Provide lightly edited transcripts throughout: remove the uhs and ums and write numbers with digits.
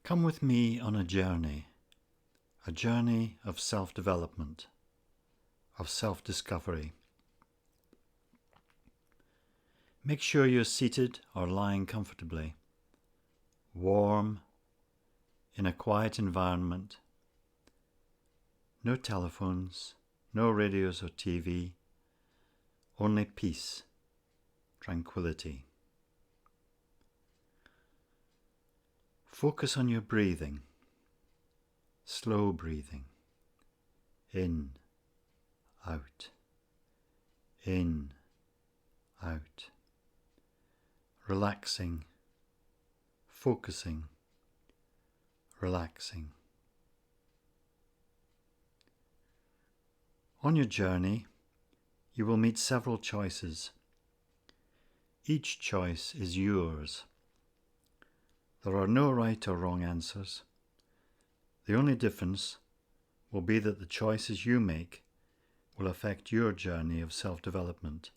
Come with me on a journey of self-development, of self-discovery. Make sure you're seated or lying comfortably, warm, in a quiet environment. No telephones, no radios or TV, only peace, tranquility. Focus on your breathing, slow breathing, in, out, in, out, relaxing, focusing, relaxing. On your journey, you will meet several choices. Each choice is yours. There are no right or wrong answers. The only difference will be that the choices you make will affect your journey of self-development.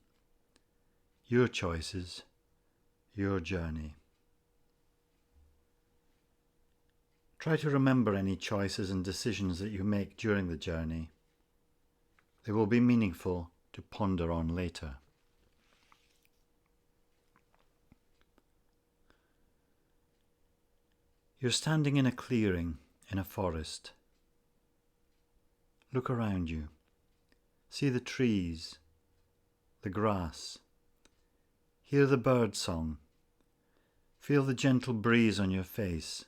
Your choices, your journey. Try to remember any choices and decisions that you make during the journey. They will be meaningful to ponder on later. You're standing in a clearing in a forest. Look around you. See the trees, the grass. Hear the bird song. Feel the gentle breeze on your face.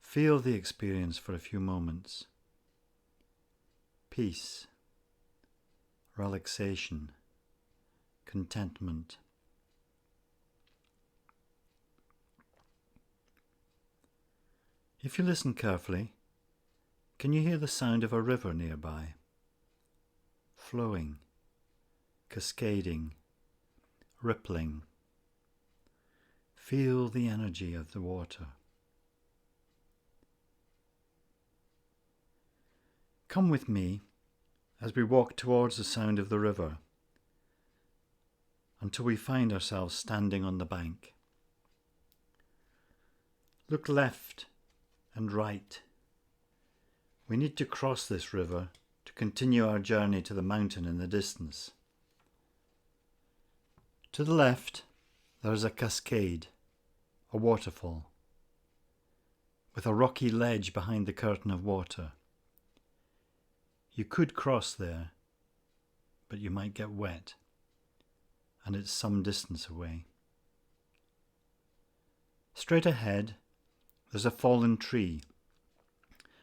Feel the experience for a few moments. Peace, relaxation, contentment. If you listen carefully, can you hear the sound of a river nearby? Flowing, cascading, rippling. Feel the energy of the water. Come with me as we walk towards the sound of the river until we find ourselves standing on the bank. Look left and right. We need to cross this river to continue our journey to the mountain in the distance. To the left, there is a cascade, a waterfall, with a rocky ledge behind the curtain of water. You could cross there, but you might get wet, and it's some distance away. Straight ahead, there's a fallen tree,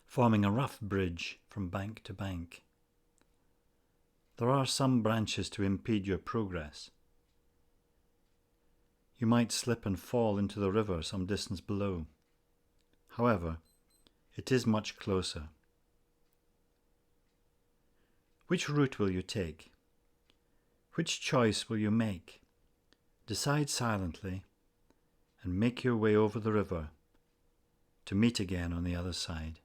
forming a rough bridge from bank to bank. There are some branches to impede your progress. You might slip and fall into the river some distance below. However, it is much closer. Which route will you take? Which choice will you make? Decide silently and make your way over the river to meet again on the other side.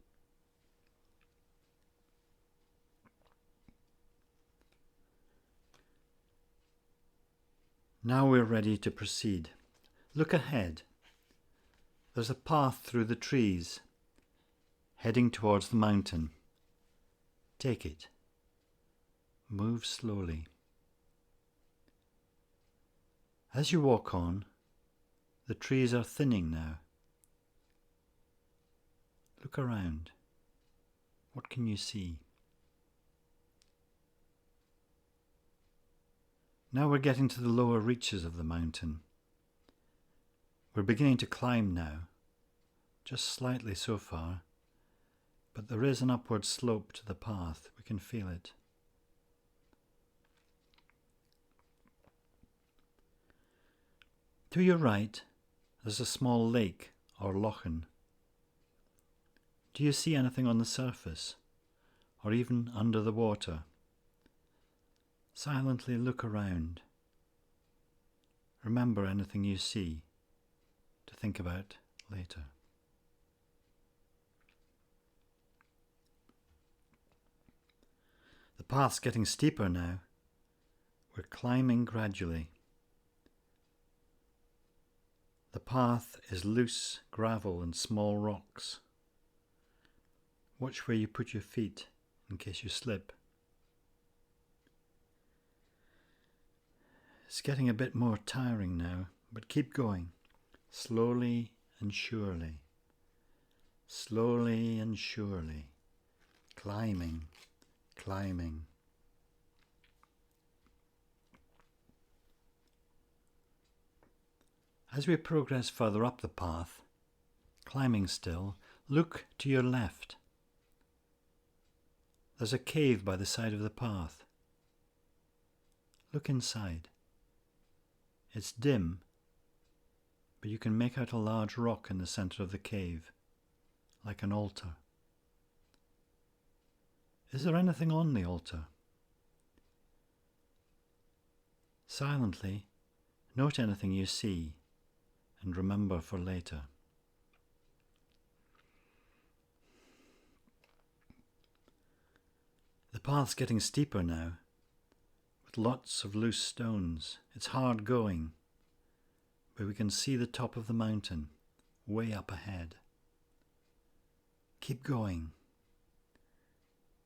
Now we're ready to proceed. Look ahead. There's a path through the trees, heading towards the mountain. Take it. Move slowly. As you walk on, the trees are thinning now. Look around. What can you see? Now we're getting to the lower reaches of the mountain. We're beginning to climb now, just slightly so far, but there is an upward slope to the path. We can feel it. To your right, there's a small lake or lochen. Do you see anything on the surface, or even under the water? Silently look around. Remember anything you see to think about later. The path's getting steeper now. We're climbing gradually. The The path is loose gravel and small rocks. Watch where you put your feet in case you slip. It's getting a bit more tiring now, but keep going, slowly and surely. Slowly and surely, climbing, climbing. As we progress further up the path, climbing still, look to your left. There's a cave by the side of the path. Look inside. It's dim, but you can make out a large rock in the centre of the cave, like an altar. Is there anything on the altar? Silently, note anything you see and remember for later. The path's getting steeper now, with lots of loose stones. It's hard going, but we can see the top of the mountain way up ahead. Keep going.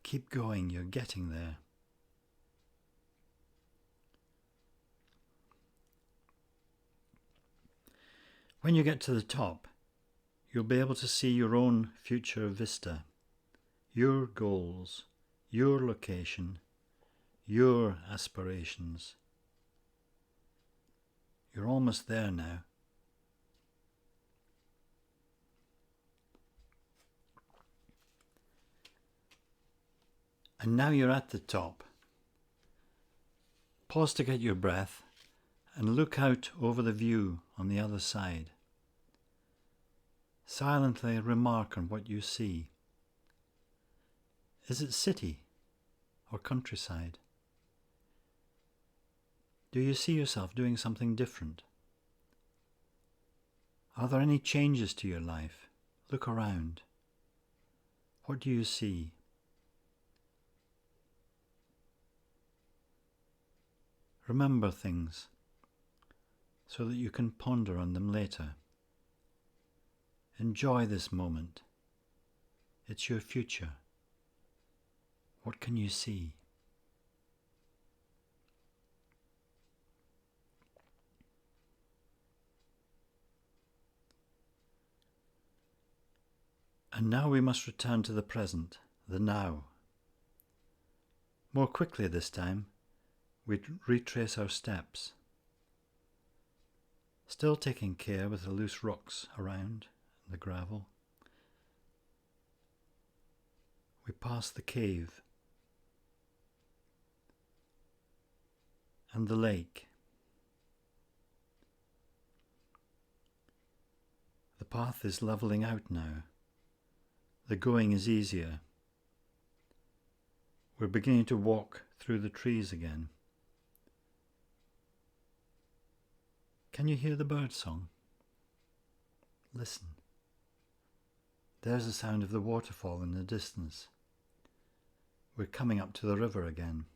Keep going, you're getting there. When you get to the top, you'll be able to see your own future vista, your goals, your location, your aspirations. You're almost there now. And now you're at the top. Pause to get your breath and look out over the view on the other side. Silently remark on what you see. Is it city or countryside? Do you see yourself doing something different? Are there any changes to your life? Look around. What do you see? Remember things so that you can ponder on them later. Enjoy this moment. It's your future. What can you see? And now we must return to the present, the now. More quickly this time, we retrace our steps. Still taking care with the loose rocks around and the gravel. We pass the cave and the lake. The path is levelling out now. The going is easier. We're beginning to walk through the trees again. Can you hear the bird song? Listen. There's the sound of the waterfall in the distance. We're coming up to the river again.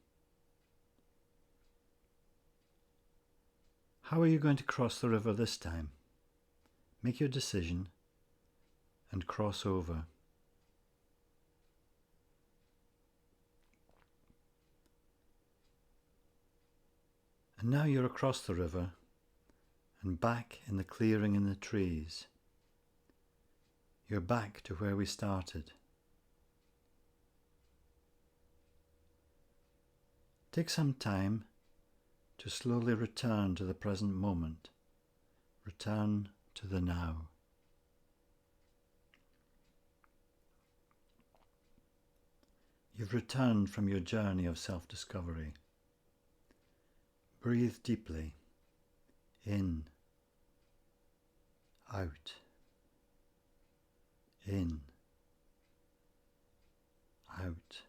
How are you going to cross the river this time? Make your decision and cross over. And now you're across the river and back in the clearing in the trees. You're back to where we started. Take some time to slowly return to the present moment. Return to the now. You've returned from your journey of self-discovery. Breathe deeply. In. Out. In. Out.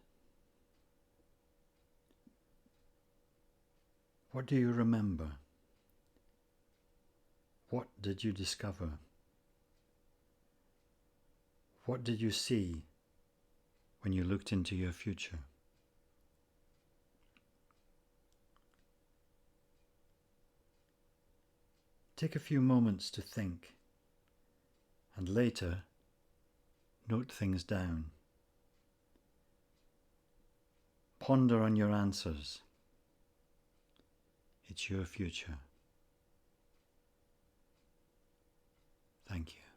What do you remember? What did you discover? What did you see when you looked into your future? Take a few moments to think, and later note things down. Ponder on your answers. It's your future. Thank you.